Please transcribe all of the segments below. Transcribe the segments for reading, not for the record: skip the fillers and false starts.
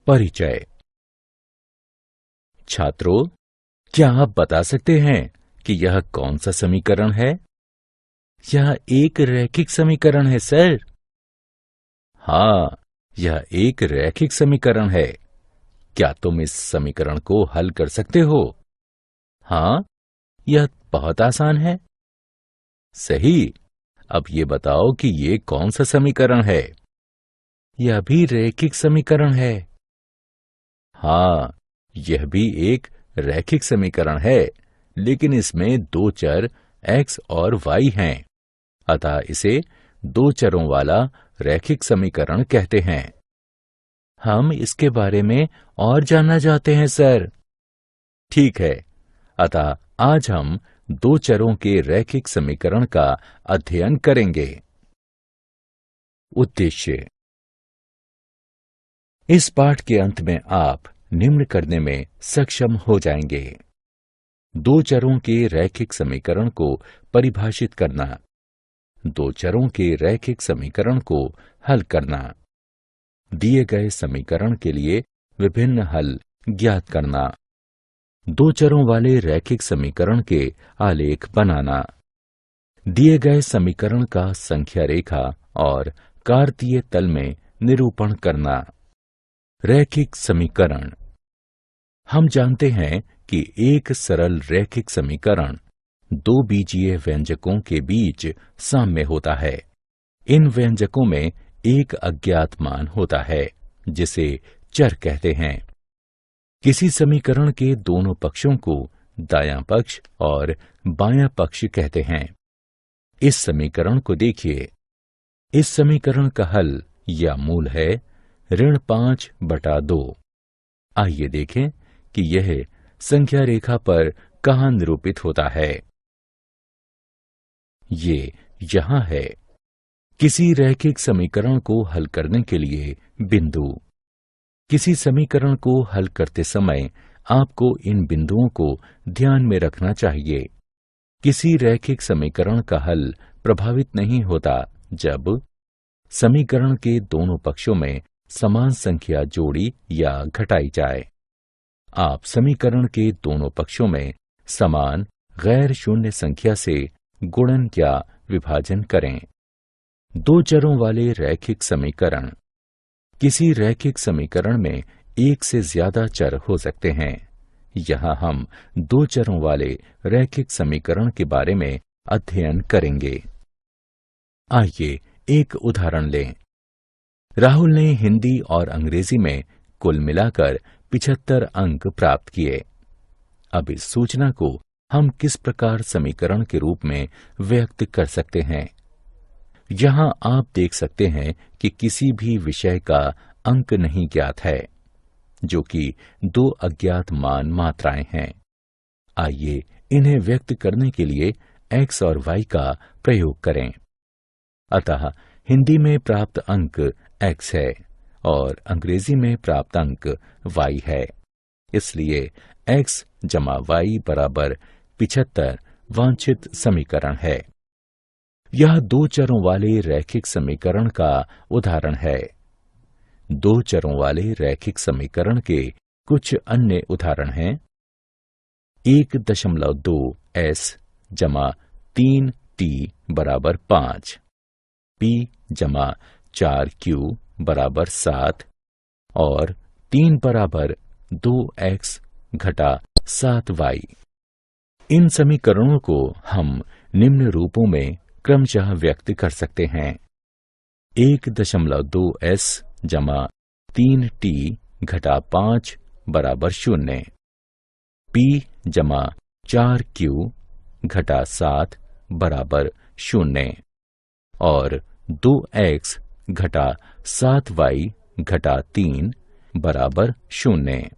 परिचय। छात्रों, क्या आप बता सकते हैं कि यह कौन सा समीकरण है? यह एक रैखिक समीकरण है सर। हाँ, यह एक रैखिक समीकरण है। क्या तुम इस समीकरण को हल कर सकते हो? हाँ, यह बहुत आसान है। सही। अब ये बताओ कि ये कौन सा समीकरण है? यह भी रैखिक समीकरण है। हाँ, यह भी एक रैखिक समीकरण है, लेकिन इसमें दो चर x और y हैं, अतः इसे दो चरों वाला रैखिक समीकरण कहते हैं। हम इसके बारे में और जानना चाहते हैं सर। ठीक है, अतः आज हम दो चरों के रैखिक समीकरण का अध्ययन करेंगे। उद्देश्य। इस पाठ के अंत में आप निम्न करने में सक्षम हो जाएंगे। दो चरों के रैखिक समीकरण को परिभाषित करना, दो चरों के रैखिक समीकरण को हल करना, दिए गए समीकरण के लिए विभिन्न हल ज्ञात करना, दो चरों वाले रैखिक समीकरण के आलेख बनाना, दिए गए समीकरण का संख्या रेखा और कार्तीय तल में निरूपण करना। रैखिक समीकरण। हम जानते हैं कि एक सरल रैखिक समीकरण दो बीजीय व्यंजकों के बीच साम्य होता है। इन व्यंजकों में एक अज्ञात मान होता है, जिसे चर कहते हैं। किसी समीकरण के दोनों पक्षों को दायां पक्ष और बायां पक्ष कहते हैं। इस समीकरण को देखिए। इस समीकरण का हल या मूल है ऋण 5/2। आइए देखें कि यह संख्या रेखा पर कहाँ निरूपित होता है। ये यहां है। किसी रैखिक समीकरण को हल करने के लिए बिंदु। किसी समीकरण को हल करते समय आपको इन बिंदुओं को ध्यान में रखना चाहिए। किसी रैखिक समीकरण का हल प्रभावित नहीं होता जब समीकरण के दोनों पक्षों में समान संख्या जोड़ी या घटाई जाए। आप समीकरण के दोनों पक्षों में समान गैर शून्य संख्या से गुणन या विभाजन करें। दो चरों वाले रैखिक समीकरण। किसी रैखिक समीकरण में एक से ज्यादा चर हो सकते हैं। यहाँ हम दो चरों वाले रैखिक समीकरण के बारे में अध्ययन करेंगे। आइए एक उदाहरण लें। राहुल ने हिंदी और अंग्रेजी में कुल मिलाकर 75 अंक प्राप्त किए। अब इस सूचना को हम किस प्रकार समीकरण के रूप में व्यक्त कर सकते हैं? यहाँ आप देख सकते हैं कि किसी भी विषय का अंक नहीं ज्ञात है, जो कि दो अज्ञात मान मात्राएं हैं। आइए इन्हें व्यक्त करने के लिए x और y का प्रयोग करें। अतः हिंदी में प्राप्त अंक x है और अंग्रेजी में प्राप्त अंक y है। इसलिए x जमा y बराबर 75 वांछित समीकरण है। यह दो चरों वाले रैखिक समीकरण का उदाहरण है। दो चरों वाले रैखिक समीकरण के कुछ अन्य उदाहरण हैं। 1.2 s जमा 3t बराबर 5, p जमा 4q बराबर 7 और 3 बराबर 2x घटा 7y। इन समीकरणों को हम निम्न रूपों में क्रमशः व्यक्त कर सकते हैं। 1.2 s जमा 3t घटा 5 बराबर 0, p जमा 4q घटा 7 बराबर 0 और 2x घटा 7y घटा 3 बराबर 0।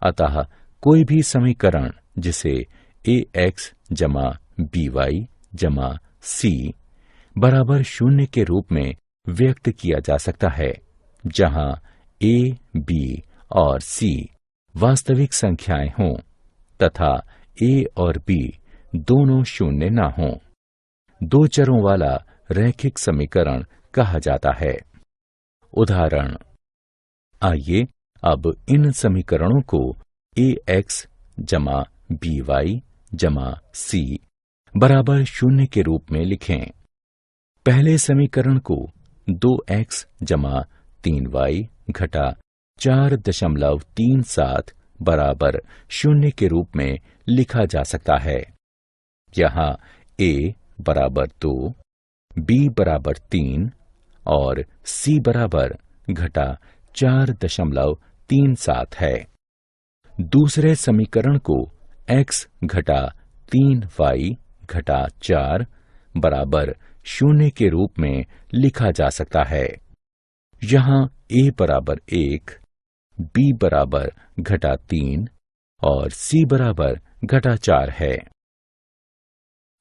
अतः कोई भी समीकरण जिसे ax जमा by जमा c बराबर 0 के रूप में व्यक्त किया जा सकता है, जहां a, b और c वास्तविक संख्याएं हों तथा a और b दोनों शून्य न हों। दो चरों वाला रैखिक समीकरण कहा जाता है। उदाहरण। आइए अब इन समीकरणों को ax जमा by जमा c बराबर 0 के रूप में लिखें। पहले समीकरण को 2x जमा 3y घटा 4.37 बराबर 0 के रूप में लिखा जा सकता है। यहाँ a बराबर 2, b बराबर 3 और c बराबर घटा 4.37 है। दूसरे समीकरण को x घटा 3y घटा 4 बराबर 0 के रूप में लिखा जा सकता है। यहाँ a बराबर 1, b बराबर घटा 3 और c बराबर घटा 4 है।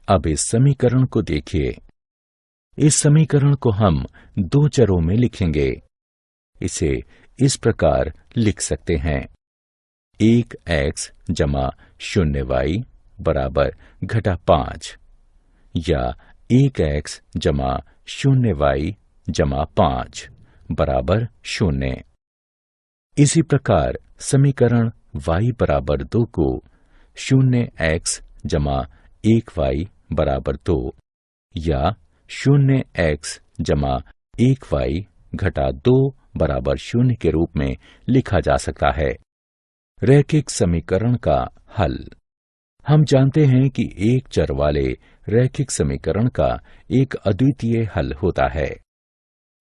अब इस समीकरण को देखिए। इस समीकरण को हम दो चरों में लिखेंगे। इसे इस प्रकार लिख सकते हैं। 1x जमा 0y बराबर घटा 5 या 1x जमा 0y जमा 5 बराबर 0। इसी प्रकार समीकरण y बराबर 2 को 0x जमा 1y बराबर 2 या 0x जमा 1y घटा 2 बराबर 0 के रूप में लिखा जा सकता है। रैखिक समीकरण का हल। हम जानते हैं कि एक चर वाले रैखिक समीकरण का एक अद्वितीय हल होता है,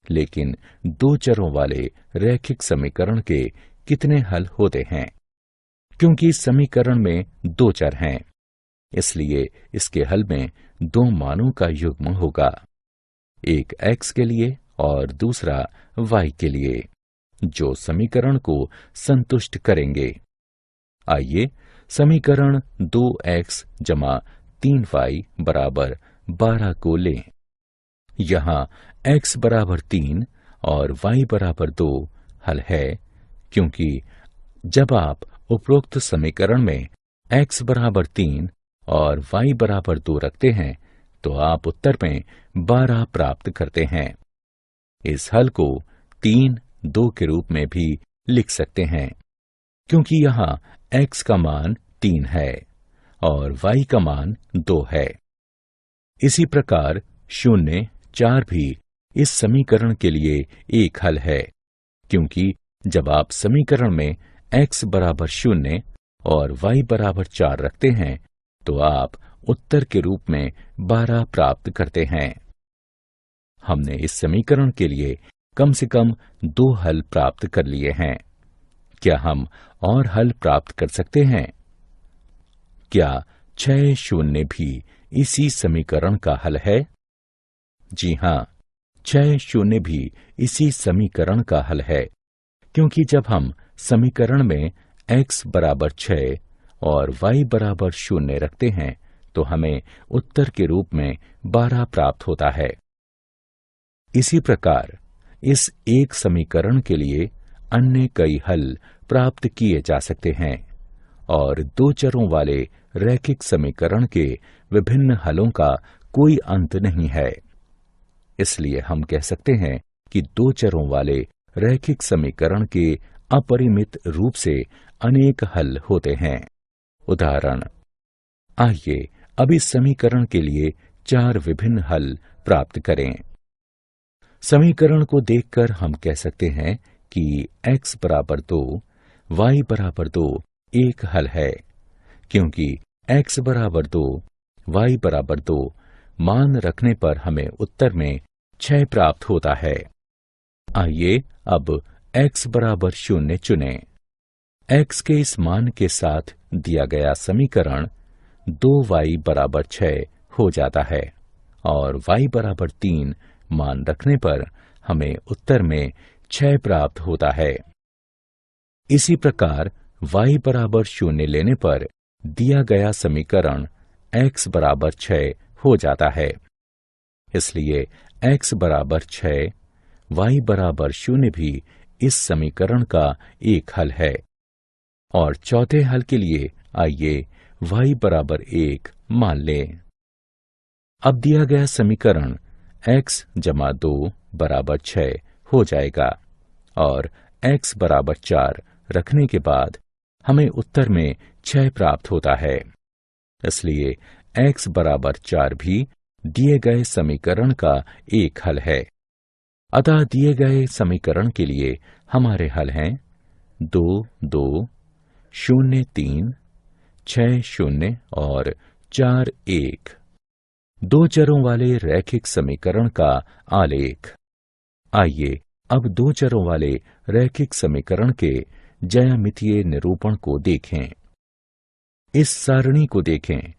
लेकिन दो चरों वाले रैखिक समीकरण के कितने हल होते हैं? क्योंकि समीकरण में दो चर हैं, इसलिए इसके हल में दो मानों का युग्म होगा, एक x के लिए और दूसरा y के लिए, जो समीकरण को संतुष्ट करेंगे। आइए समीकरण 2x जमा 3y बराबर 12 को लें। यहाँ x बराबर 3 और y बराबर 2 हल है, क्योंकि जब आप उपरोक्त समीकरण में x बराबर 3 और y बराबर 2 रखते हैं तो आप उत्तर में 12 प्राप्त करते हैं। इस हल को 3, 2 के रूप में भी लिख सकते हैं, क्योंकि यहाँ x का मान 3 है और y का मान 2 है। इसी प्रकार 0, 4 भी इस समीकरण के लिए एक हल है, क्योंकि जब आप समीकरण में x बराबर 0 और y बराबर 4 रखते हैं तो आप उत्तर के रूप में 12 प्राप्त करते हैं। हमने इस समीकरण के लिए कम से कम 2 हल प्राप्त कर लिए हैं। क्या हम और हल प्राप्त कर सकते हैं? क्या 6 शून्य भी इसी समीकरण का हल है? जी हाँ, 6 शून्य भी इसी समीकरण का हल है, क्योंकि जब हम समीकरण में x बराबर 6 और y बराबर 0 रखते हैं तो हमें उत्तर के रूप में 12 प्राप्त होता है। इसी प्रकार इस एक समीकरण के लिए अन्य कई हल प्राप्त किए जा सकते हैं और दो चरों वाले रैखिक समीकरण के विभिन्न हलों का कोई अंत नहीं है। इसलिए हम कह सकते हैं कि दो चरों वाले रैखिक समीकरण के अपरिमित रूप से अनेक हल होते हैं। उदाहरण, आइए अब इस समीकरण के लिए 4 विभिन्न हल प्राप्त करें। समीकरण को देखकर हम कह सकते हैं कि x बराबर 2, y बराबर 2 एक हल है, क्योंकि x बराबर 2, y बराबर 2 मान रखने पर हमें उत्तर में 6 प्राप्त होता है। आइए अब x बराबर 0 चुनें। x के इस मान के साथ दिया गया समीकरण 2y बराबर 6 हो जाता है और y बराबर 3 मान रखने पर हमें उत्तर में 6 प्राप्त होता है। इसी प्रकार y बराबर 0 लेने पर दिया गया समीकरण x बराबर 6 हो जाता है। इसलिए x बराबर 6, y बराबर 0 भी इस समीकरण का एक हल है। और चौथे हल के लिए आइए y बराबर 1 मान लें। अब दिया गया समीकरण x जमा 2 बराबर 6 हो जाएगा और x बराबर 4 रखने के बाद हमें उत्तर में 6 प्राप्त होता है। इसलिए x बराबर 4 भी दिए गए समीकरण का एक हल है। अतः दिए गए समीकरण के लिए हमारे हल हैं 2, 2, 0, 3, 6, 0 और 4, 1। दो चरों वाले रैखिक समीकरण का आलेख। आइए अब दो चरों वाले रैखिक समीकरण के ज्यामितीय निरूपण को देखें। इस सारणी को देखें।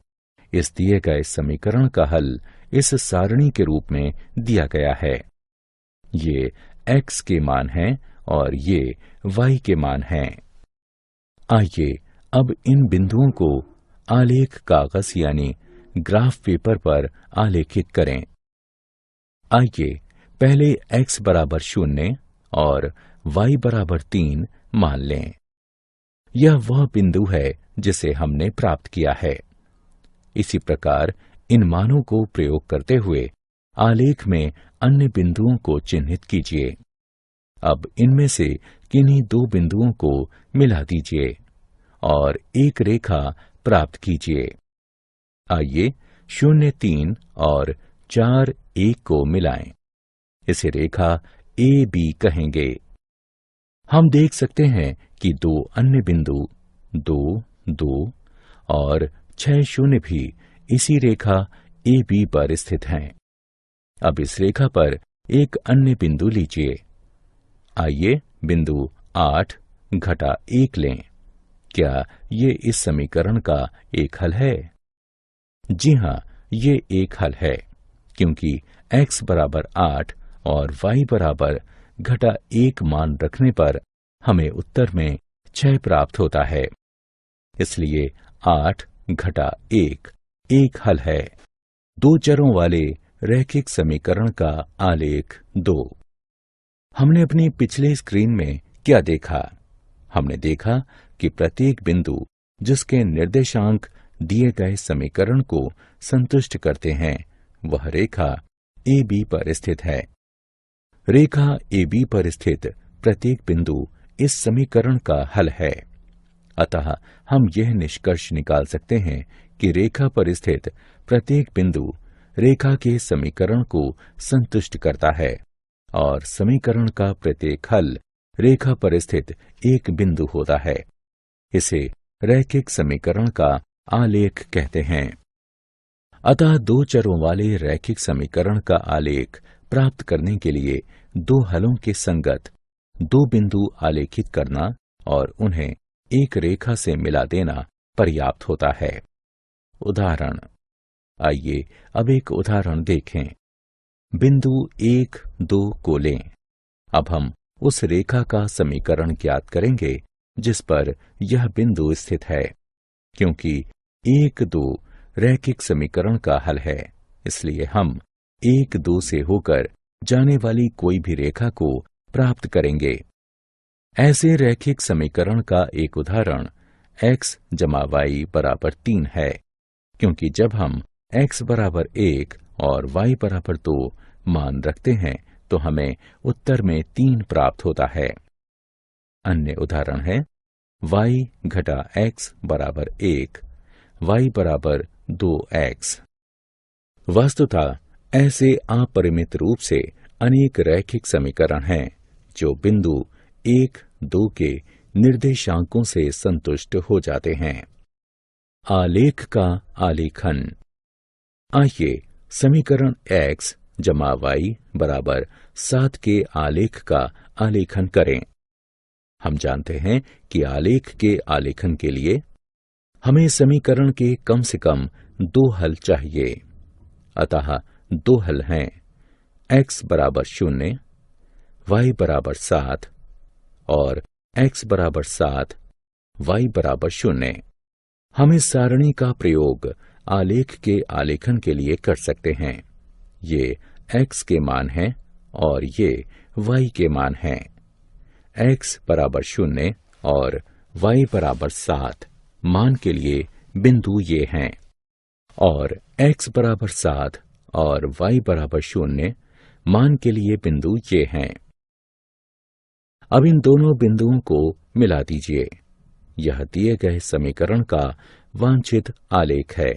इस दिए गए समीकरण का हल इस सारणी के रूप में दिया गया है। ये x के मान हैं और ये y के मान हैं। आइए अब इन बिंदुओं को आलेख कागज यानी ग्राफ पेपर पर आलेखित करें। आइए पहले x बराबर 0 और y बराबर 3 मान लें। यह वह बिंदु है जिसे हमने प्राप्त किया है। इसी प्रकार इन मानों को प्रयोग करते हुए आलेख में अन्य बिंदुओं को चिन्हित कीजिए। अब इनमें से किन्हीं दो बिंदुओं को मिला दीजिए और एक रेखा प्राप्त कीजिए। आइए 0, 3 और 4, 1 को मिलाएं। इसे रेखा AB कहेंगे। हम देख सकते हैं कि दो अन्य बिंदु 2, 2 और 6, 0 भी इसी रेखा AB पर स्थित हैं। अब इस रेखा पर एक अन्य बिंदु लीजिए। आइए बिंदु 8 घटा 1 लें। क्या ये इस समीकरण का एक हल है? जी हाँ, ये एक हल है, क्योंकि x बराबर 8 और y बराबर घटा 1 मान रखने पर हमें उत्तर में 6 प्राप्त होता है। इसलिए 8 घटा 1 एक हल है। दो चरों वाले रैखिक समीकरण का आलेख 2। हमने अपनी पिछले स्क्रीन में क्या देखा? हमने देखा कि प्रत्येक बिंदु जिसके निर्देशांक दिए गए समीकरण को संतुष्ट करते हैं, वह रेखा AB पर स्थित है। रेखा AB पर स्थित प्रत्येक बिंदु इस समीकरण का हल है। अतः हम यह निष्कर्ष निकाल सकते हैं कि रेखा पर स्थित प्रत्येक बिंदु रेखा के समीकरण को संतुष्ट करता है और समीकरण का प्रत्येक हल रेखा पर स्थित एक बिंदु होता है। इसे रैखिक समीकरण का आलेख कहते हैं। अतः दो चरों वाले रैखिक समीकरण का आलेख प्राप्त करने के लिए दो हलों के संगत दो बिंदु आलेखित करना और उन्हें एक रेखा से मिला देना पर्याप्त होता है। उदाहरण। आइए अब एक उदाहरण देखें। बिंदु 1, 2 को लें। अब हम उस रेखा का समीकरण ज्ञात करेंगे जिस पर यह बिंदु स्थित है। क्योंकि 1, 2 रैखिक समीकरण का हल है, इसलिए हम 1, 2 से होकर जाने वाली कोई भी रेखा को प्राप्त करेंगे। ऐसे रैखिक समीकरण का एक उदाहरण x जमा y बराबर 3 है, क्योंकि जब हम x बराबर 1 और y बराबर 2 मान रखते हैं तो हमें उत्तर में 3 प्राप्त होता है। अन्य उदाहरण है y घटा x बराबर 1, y बराबर 2x। वस्तुतः ऐसे अपरिमित रूप से अनेक रैखिक समीकरण हैं जो बिंदु 1, 2 के निर्देशांकों से संतुष्ट हो जाते हैं। आलेख का आलेखन। आइए समीकरण x जमा y बराबर 7 के आलेख का आलेखन करें। हम जानते हैं कि आलेख के आलेखन के लिए हमें समीकरण के कम से कम 2 हल चाहिए। अतः 2 हल हैं x बराबर 0, y बराबर 7 और x बराबर 7, y बराबर 0। हम इस सारणी का प्रयोग आलेख के आलेखन के लिए कर सकते हैं। ये x के मान हैं और ये y के मान हैं। x बराबर 0 और y बराबर 7 मान के लिए बिंदु ये हैं और x बराबर 7 और y बराबर 0 मान के लिए बिंदु ये हैं। अब इन दोनों बिंदुओं को मिला दीजिए। यह दिए गए समीकरण का वांछित आलेख है।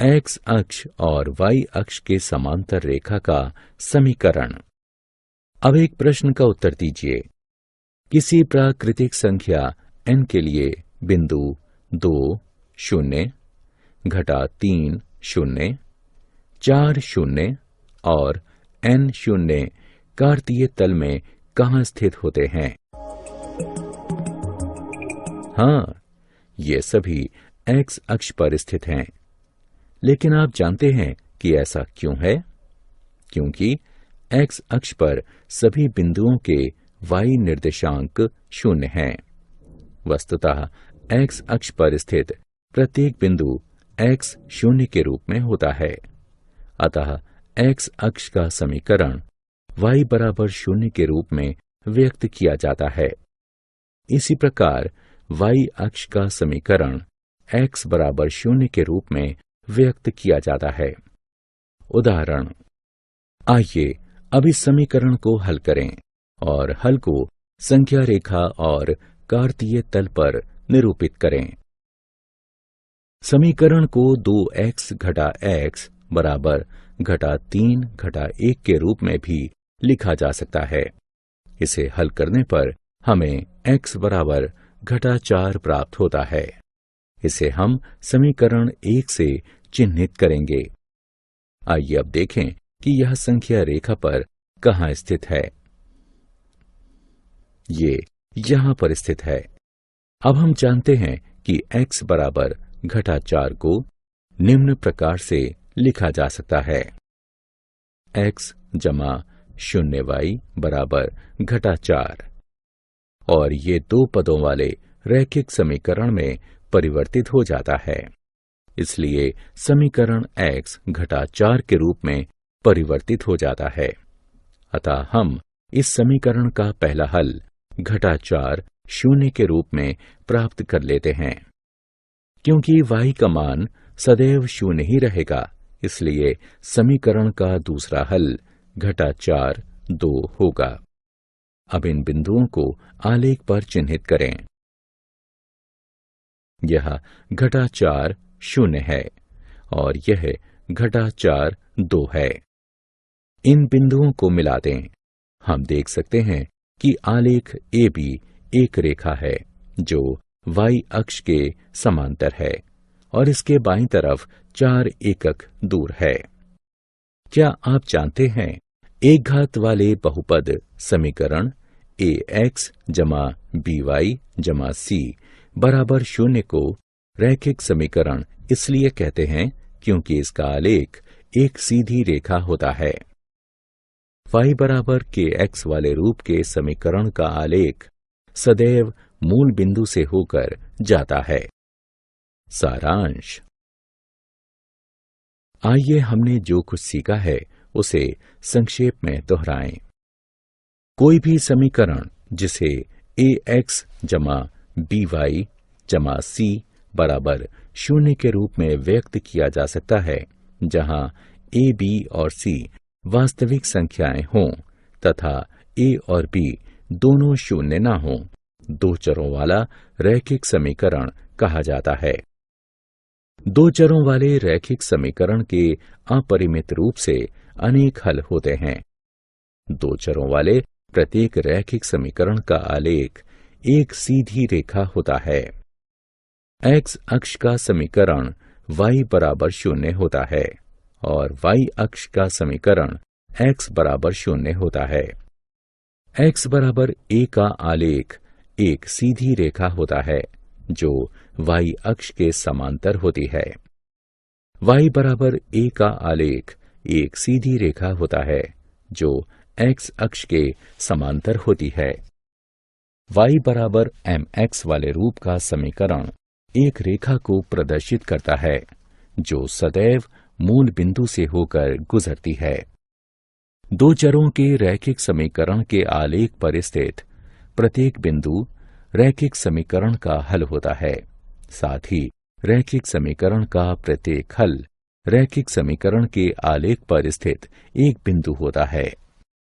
एक्स अक्ष और वाई अक्ष के समांतर रेखा का समीकरण। अब एक प्रश्न का उत्तर दीजिए। किसी प्राकृतिक संख्या n के लिए बिंदु 2 0 घटा 3 0 4 0 और n 0 कार्तीय तल में कहाँ स्थित होते हैं? हाँ, ये सभी x अक्ष पर स्थित हैं। लेकिन आप जानते हैं कि ऐसा क्यों है? क्योंकि x अक्ष पर सभी बिंदुओं के y निर्देशांक 0 हैं। वस्तुतः x अक्ष पर स्थित प्रत्येक बिंदु x 0 के रूप में होता है। अतः x अक्ष का समीकरण y बराबर 0 के रूप में व्यक्त किया जाता है। इसी प्रकार y अक्ष का समीकरण x बराबर 0 के रूप में व्यक्त किया जाता है। उदाहरण, आइए अब इस समीकरण को हल करें और हल को संख्या रेखा और कार्तीय तल पर निरूपित करें। समीकरण को 2x घटा x बराबर घटा 3 घटा 1 के रूप में भी लिखा जा सकता है। इसे हल करने पर हमें x बराबर घटा 4 प्राप्त होता है। इसे हम समीकरण 1 से चिन्हित करेंगे। आइए अब देखें कि यह संख्या रेखा पर कहाँ स्थित है। ये यहाँ पर स्थित है। अब हम जानते हैं कि x बराबर घटा 4 को निम्न प्रकार से लिखा जा सकता है। x जमा 0y बराबर घटा 4 और ये दो पदों वाले रैखिक समीकरण में परिवर्तित हो जाता है। इसलिए समीकरण x घटा 4 के रूप में परिवर्तित हो जाता है। अतः हम इस समीकरण का पहला हल घटा 4 0 के रूप में प्राप्त कर लेते हैं। क्योंकि y का मान सदैव 0 ही रहेगा, इसलिए समीकरण का दूसरा हल घटा 4 2 होगा। अब इन बिंदुओं को आलेख पर चिन्हित करें। यह घटा 4 0 है और यह घटा 4 2 है। इन बिंदुओं को मिला दें। हम देख सकते हैं कि आलेख AB एक रेखा है जो y अक्ष के समांतर है और इसके बाईं तरफ 4 एकक दूर है। क्या आप जानते हैं एक घात वाले बहुपद समीकरण ax जमा by जमा c बराबर 0 को रैखिक समीकरण इसलिए कहते हैं क्योंकि इसका आलेख एक सीधी रेखा होता है। y बराबर kx वाले रूप के समीकरण का आलेख सदैव मूल बिंदु से होकर जाता है। सारांश। आइए हमने जो कुछ सीखा है उसे संक्षेप में दोहराएं। कोई भी समीकरण जिसे ax जमा by जमा c बराबर 0 के रूप में व्यक्त किया जा सकता है, जहां a, b और c वास्तविक संख्याएं हों तथा a और b दोनों 0 न हों, दो चरों वाला रैखिक समीकरण कहा जाता है। दो चरों वाले रैखिक समीकरण के अपरिमित रूप से अनेक हल होते हैं। दो चरों वाले प्रत्येक रैखिक समीकरण का आलेख एक सीधी रेखा होता है। x अक्ष का समीकरण y बराबर 0 होता है और y अक्ष का समीकरण x बराबर 0 होता है। x बराबर a का आलेख एक सीधी रेखा होता है जो y अक्ष के समांतर होती है। y बराबर a का आलेख एक सीधी रेखा होता है जो x अक्ष के समांतर होती है। y बराबर mx वाले रूप का समीकरण एक रेखा को प्रदर्शित करता है जो सदैव मूल बिंदु से होकर गुजरती है। दो चरों के रैखिक समीकरण के आलेख पर स्थित प्रत्येक बिंदु रैखिक समीकरण का हल होता है। साथ ही रैखिक समीकरण का प्रत्येक हल रैखिक समीकरण के आलेख पर स्थित एक बिंदु होता है।